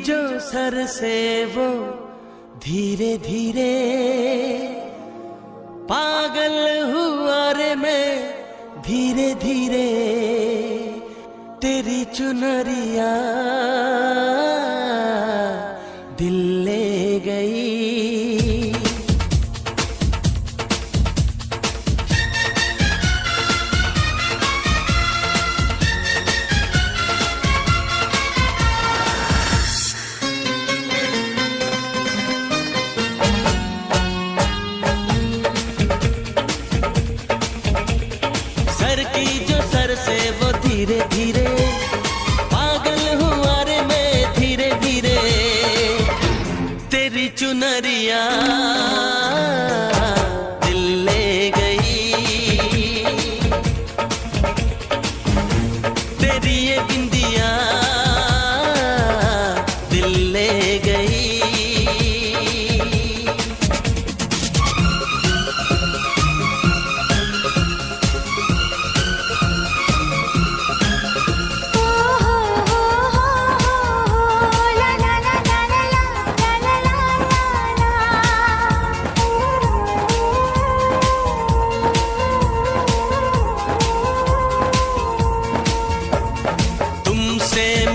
जो सर से वो धीरे धीरे पागल हुआ रे मैं धीरे धीरे तेरी चुनरिया दिल ले गई। सर की जो सर से वो धीरे धीरे पागल हुआ रे मैं धीरे धीरे तेरी चुनरिया दिल ले गई। तेरी ये बिंदिया दिल ले गई।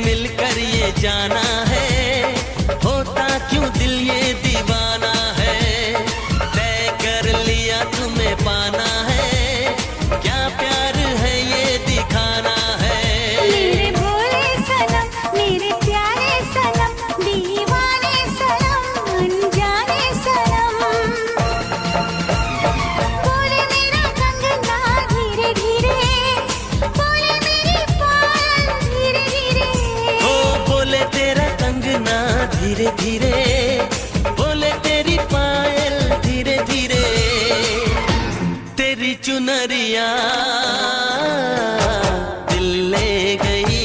मिलकर ये जाना है होता क्यों दिल ये दीवाना है। तय कर लिया तुम्हें पाना है क्या प्यार है ये दिखाना है। मेरे भोले सनम मेरे प्यारे सनम दीवाने सनम अनजाने सनम बोले मेरा कंगना धीरे धीरे बोले मेरी पायल धीरे धीरे बोले तेरा कंगना धीरे धीरे बोले तेरी पायल धीरे धीरे तेरी चुनरिया दिल ले गई।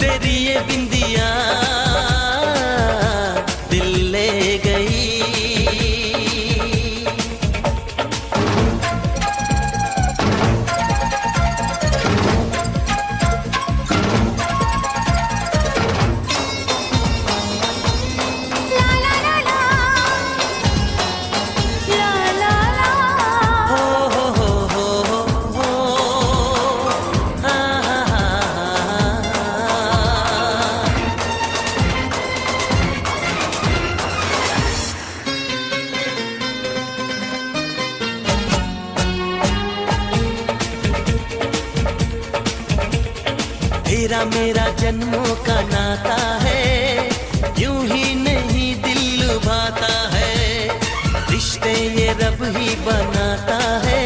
तेरी ये बिंदिया दिल ले गई। तेरा मेरा जन्मों का नाता है यूं ही नहीं दिल लुभाता है। रिश्ते ये रब ही बनाता है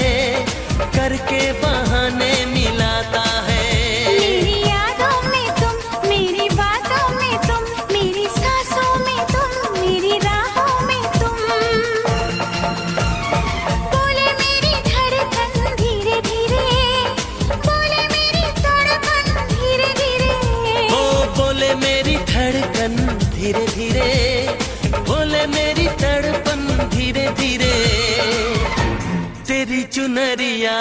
करके बहाने मिलाता है। मेरी यादों में तुम मेरी बातों में तुम मेरी सांसों में तुम मेरी राहों में तुम बोले मेरी धड़कन धीरे धीरे बोले मेरी धड़कन धीरे धीरे बोले मेरी धड़कन धीरे धीरे बोले मेरी तड़पन धीरे धीरे तेरी चुनरिया